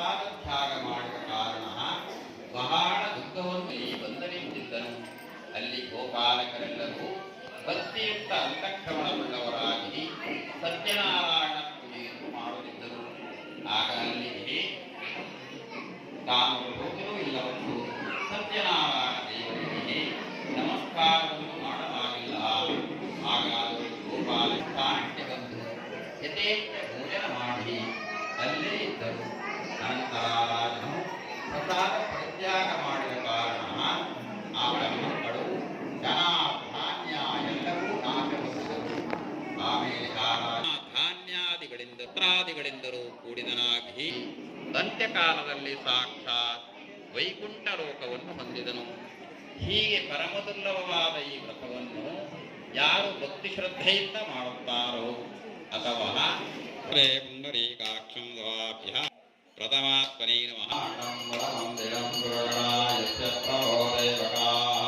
ಪ್ರಸಾದ ತ್ಯಾಗ ಮಾಡಿದ ಕಾರಣ ಬಹಳ ದುಃಖವನ್ನು ಬಂದನಿಂತಿದ್ದನು. ಅಲ್ಲಿ ಗೋಪಾಲಕರೆಲ್ಲರೂ ಭಕ್ತಿಯುಕ್ತ ಅಂತಃಕರಣವುಳ್ಳವರಾಗಿ ಸತ್ಯನಾರಾಯಣ ಪೂಜೆಯನ್ನು ಮಾಡುತ್ತಿದ್ದರು. ಆಗ ಅಲ್ಲಿಗೆ ತಾನು ಹೋಗಲೂ ಇಲ್ಲವೆಂದು ಸತ್ಯನಾರಾಯಣ ದೇವರಿಗೆ ನಮಸ್ಕಾರವನ್ನು ಮಾಡಲಾಗಿಲ್ಲ. ಹಾಗಾದರೂ ಗೋಪಾಲಕ ಸ್ಥಾನಕ್ಕೆ ಬಂದು ಯಥೇಚ್ಛ ಭೋಜನ ಮಾಡಿ ಅಲ್ಲೇ ಇದ್ದರು. ಅನಂತರ ರಾಜನು ಪ್ರಸಾದ ಪರಿತ್ಯಾಗ ಮಾಡಿದ ಕಾರಣ ಅವರ ಮಕ್ಕಳು ಜನ ಧಾನ್ಯ ಎಲ್ಲವೂ ನಾಶಪಡಿಸಿದರು. ಆಮೇಲೆ ಧಾನ್ಯಾದಿಗಳಿಂದಲೂ ಕೂಡಿದನಾಗಿ ಅಂತ್ಯಕಾಲದಲ್ಲಿ ಸಾಕ್ಷಾತ್ ವೈಕುಂಠ ಲೋಕವನ್ನು ಹೊಂದಿದನು. ಹೀಗೆ ಪರಮದುರ್ಲಭವಾದ ಈ ವ್ರತವನ್ನು ಯಾರು ಭಕ್ತಿ ಶ್ರದ್ಧೆಯಿಂದ ಮಾಡುತ್ತಾರೋ ಅಥವಾ ಪುಂಡರೀಕಾಕ್ಷಂ ದ್ವಾಭ್ಯ ಪ್ರಥಮಾತ್ಮನೇ ನಮಃ ಮಂದಿರಂ ಪುರಾಣಾಯಸ್ಯ ಪ್ರಭೋದೈವಕಾಃ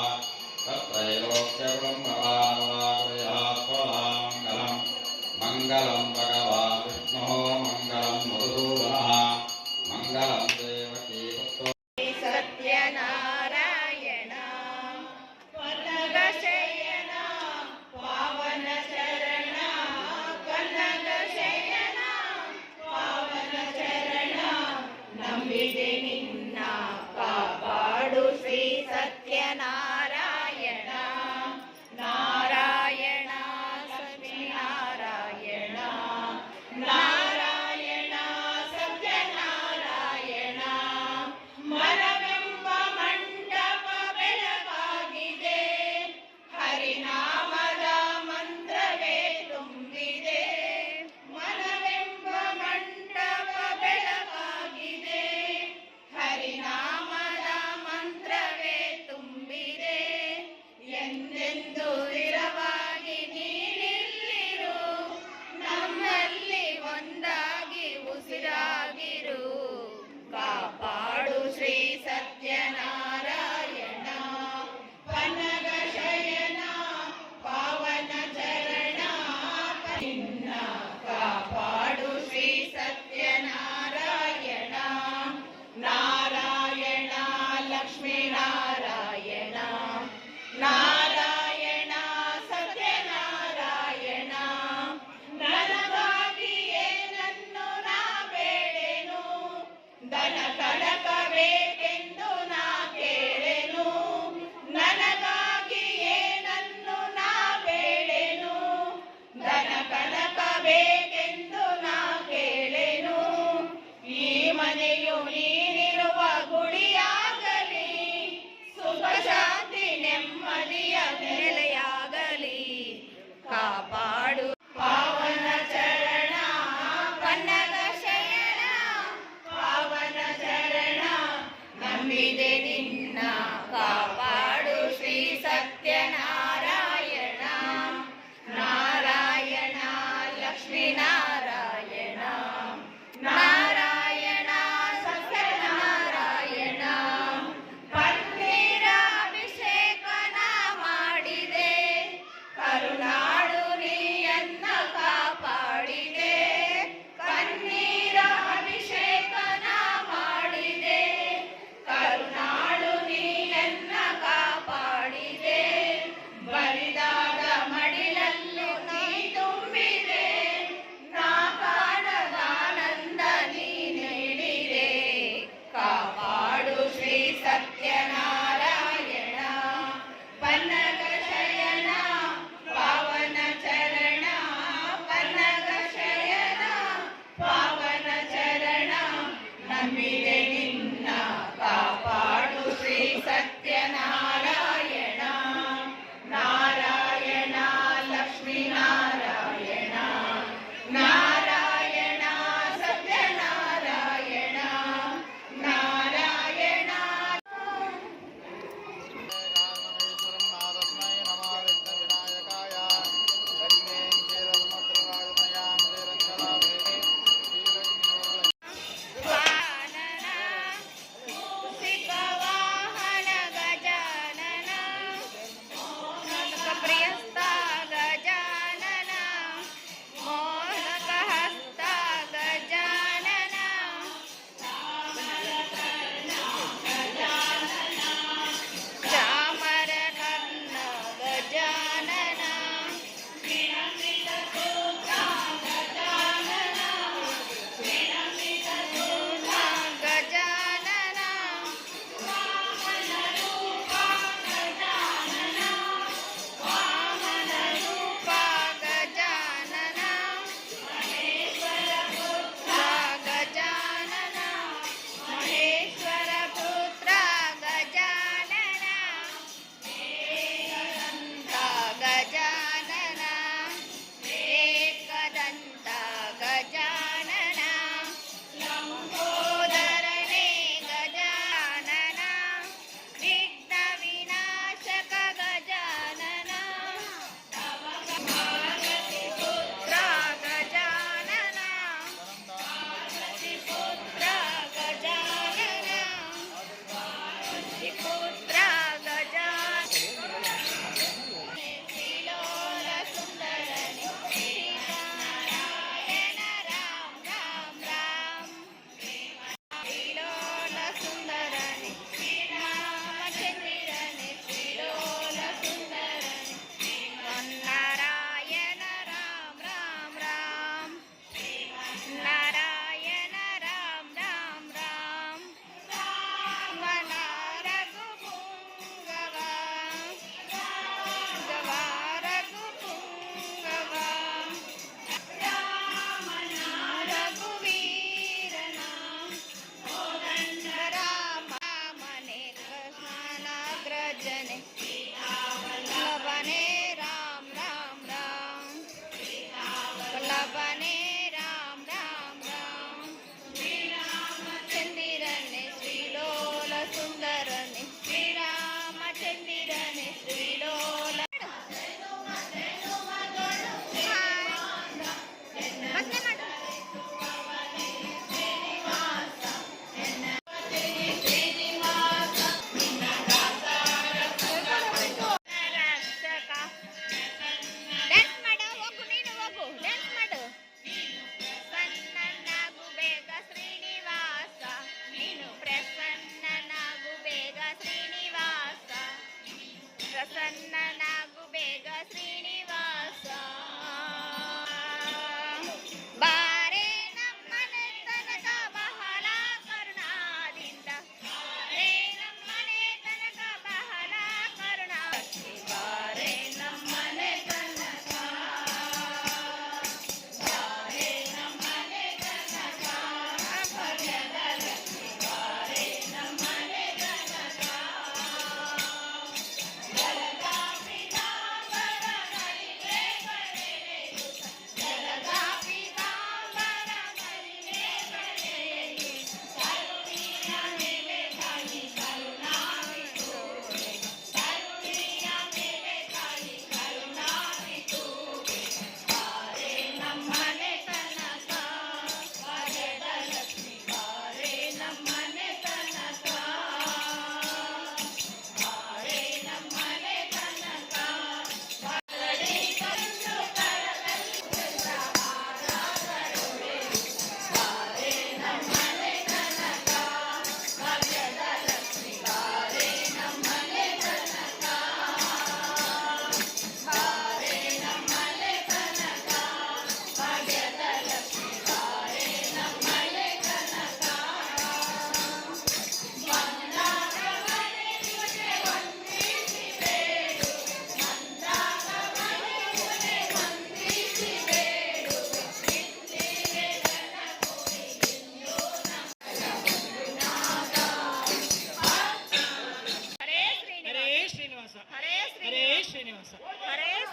ತತ್ರೈಲೋಕ್ಯ ಬ್ರಹ್ಮವಾನುರಾಗೃಯಾತ್ವಲಾಮಂಗಲಂ ಮಂಗಲಂ ಭಗವಾನ್ ವಿಷ್ಣೋ ಮಂಗಲಂ ಮಧುಸೂದನಃ ಮಂಗಲಂ ದೇವಕೀ ಪುತ್ರೋ ಸತ್ಯನಾರಾಯಣ ಕನಗ ಶಯನ ಪಾವನ ಶರಣ ಕನಗ ಶಯನ ಪಾವನ ಶರಣ ನಂಬಿದೆ ನಿನ್ನ ಕಾಪಾಡು ಶ್ರೀ ಸತ್ಯನಾರಾಯಣ ನಾರಾಯಣ ಸತ್ಯನಾರಾಯಣ ನಾರಾಯಣ ಸತ್ಯನಾರಾಯಣ ಮನವೆಂಬ ಮಂಟಪ ಬೆಳಗಾಗಿದೆ ಹರಿನಾಮದ ಮಂತ್ರವೇ ತುಂಬಿದೆ ಮನವೆಂಬ ಮಂಟಪ ಬೆಳಗಾಗಿದೆ ಹರಿನಾಮದ ಮಂತ್ರವೇ ತುಂಬಿದೆ ಎಂದೆಂದು ಸ್ಥಿರವಾಗಿ ನೀನಿಲ್ಲಿರು ನಮ್ಮಲ್ಲಿ ಒಂದಾಗಿ ಉಸಿರಾಗಿರು ಕಾಪಾಡು ಶ್ರೀ ಸತ್ಯನಾರಾಯಣ ಕನಗ ಶಯನ ಪಾವನ ಚರಣ ನಿನ್ನ ಕಾಪಾಡು ಶ್ರೀ ಸತ್ಯನಾರಾಯಣ ನಾರಾಯಣ ಲಕ್ಷ್ಮೀ ನಾರಾಯಣ ನಾರಾಯಣ ಸತ್ಯನಾರಾಯಣ ನನಗಾಗಿಯೇ ನನ್ನು ನಾ ಬೇಡೆನು ದನ ಕಳಕಬೇಕೆಂದು ನಾ ಕೇಳೆನು ನನಗಾಗಿಯೇ ನನ್ನು ನಾ ಬೇಡೆನು ದನ ಕಳಕ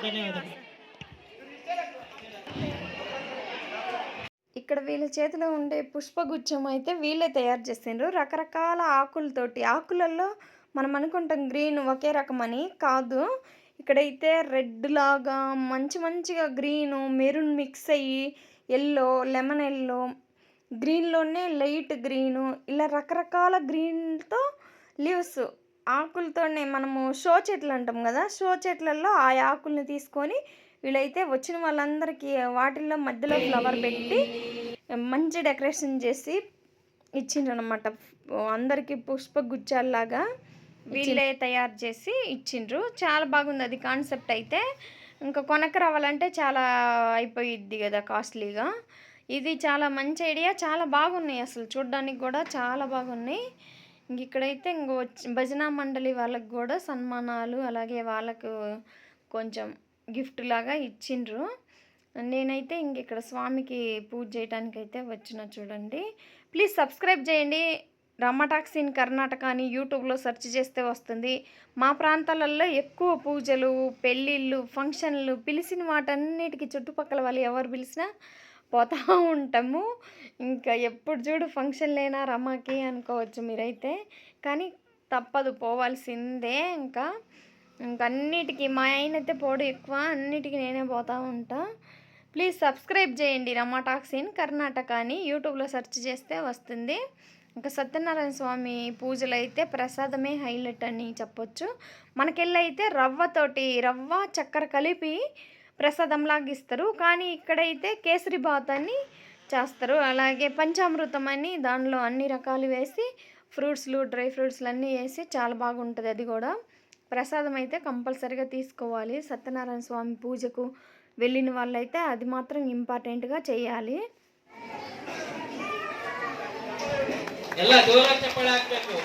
ధన్యవాదాలు. ఇక్కడ వీళ్ళ చేతిలో ఉండే పుష్పగుచ్చం అయితే వీళ్ళే తయారు చేసిండ్రు. రకరకాల ఆకులతోటి, ఆకులలో మనం అనుకుంటాం గ్రీన్ ఒకే రకమని, కాదు. ఇక్కడైతే రెడ్ లాగా మంచి మంచిగా గ్రీను మెరూన్ మిక్స్ అయ్యి, ఎల్లో, లెమన్ ఎల్లో, గ్రీన్లోనే లైట్ గ్రీను, ఇలా రకరకాల గ్రీన్తో లీవ్స్ ఆకులతోనే మనము షో చెట్లు అంటాం కదా, షో చెట్లలో ఆ ఆకుల్ని తీసుకొని వీళ్ళైతే వచ్చిన వాళ్ళందరికీ వాటిల్లో మధ్యలో ఫ్లవర్ పెట్టి మంచి డెకరేషన్ చేసి ఇచ్చిండ్రు అనమాట. అందరికీ పుష్పగుచ్చాల్లాగా వీళ్ళే తయారు చేసి ఇచ్చిండ్రు. చాలా బాగుంది అది కాన్సెప్ట్ అయితే. ఇంకా కొనక రావాలంటే చాలా అయిపోయిద్ది కదా కాస్ట్లీగా. ఇది చాలా మంచి ఐడియా, చాలా బాగున్నాయి అసలు చూడ్డానికి కూడా చాలా బాగున్నాయి. ఇంక ఇక్కడైతే ఇంక భజనా మండలి వాళ్ళకి కూడా సన్మానాలు, అలాగే వాళ్ళకు కొంచెం గిఫ్ట్ లాగా ఇచ్చిండ్రు. నేనైతే ఇంక ఇక్కడ స్వామికి పూజ చేయడానికి అయితే వచ్చిన చూడండి. ప్లీజ్ సబ్స్క్రైబ్ చేయండి. రమ టాక్స్ ఇన్ కర్ణాటక అని యూట్యూబ్లో సెర్చ్ చేస్తే వస్తుంది. మా ప్రాంతాలలో ఎక్కువ పూజలు, పెళ్ళిళ్ళు, ఫంక్షన్లు, పిలిచిన వాటన్నిటికీ చుట్టుపక్కల వాళ్ళు ఎవరు పిలిచినా పోతూ ఉంటాము. ఇంకా ఎప్పుడు చూడు ఫంక్షన్లేనా రమాకి అనుకోవచ్చు మీరైతే, కానీ తప్పదు, పోవాల్సిందే. ఇంకా అన్నిటికీ మా ఆయన అయితే పోడు ఎక్కువ, అన్నిటికీ నేనే పోతూ ఉంటా. ప్లీజ్ సబ్స్క్రైబ్ చేయండి. రమ టాక్స్ ఇన్ కర్ణాటక అని యూట్యూబ్లో సెర్చ్ చేస్తే వస్తుంది. ఇంకా సత్యనారాయణ స్వామి పూజలు అయితే ప్రసాదమే హైలైట్ అని చెప్పొచ్చు. మనకెళ్ళైతే రవ్వ చక్కెర కలిపి ప్రసాదంలాగా ఇస్తారు, కానీ ఇక్కడైతే కేసరి బాత్ అని చేస్తారు. అలాగే పంచామృతం అని దానిలో అన్ని రకాలు వేసి ఫ్రూట్స్లు, డ్రై ఫ్రూట్స్లు అన్నీ వేసి చాలా బాగుంటుంది. అది కూడా ప్రసాదం అయితే కంపల్సరీగా తీసుకోవాలి. సత్యనారాయణ స్వామి పూజకు వెళ్ళిన వాళ్ళైతే అది మాత్రం ఇంపార్టెంట్గా చేయాలి. ಎಲ್ಲ ಜೋರಾಗಿ ಚಪ್ಪಾಳೆ ಹಾಕ್ಬೇಕು.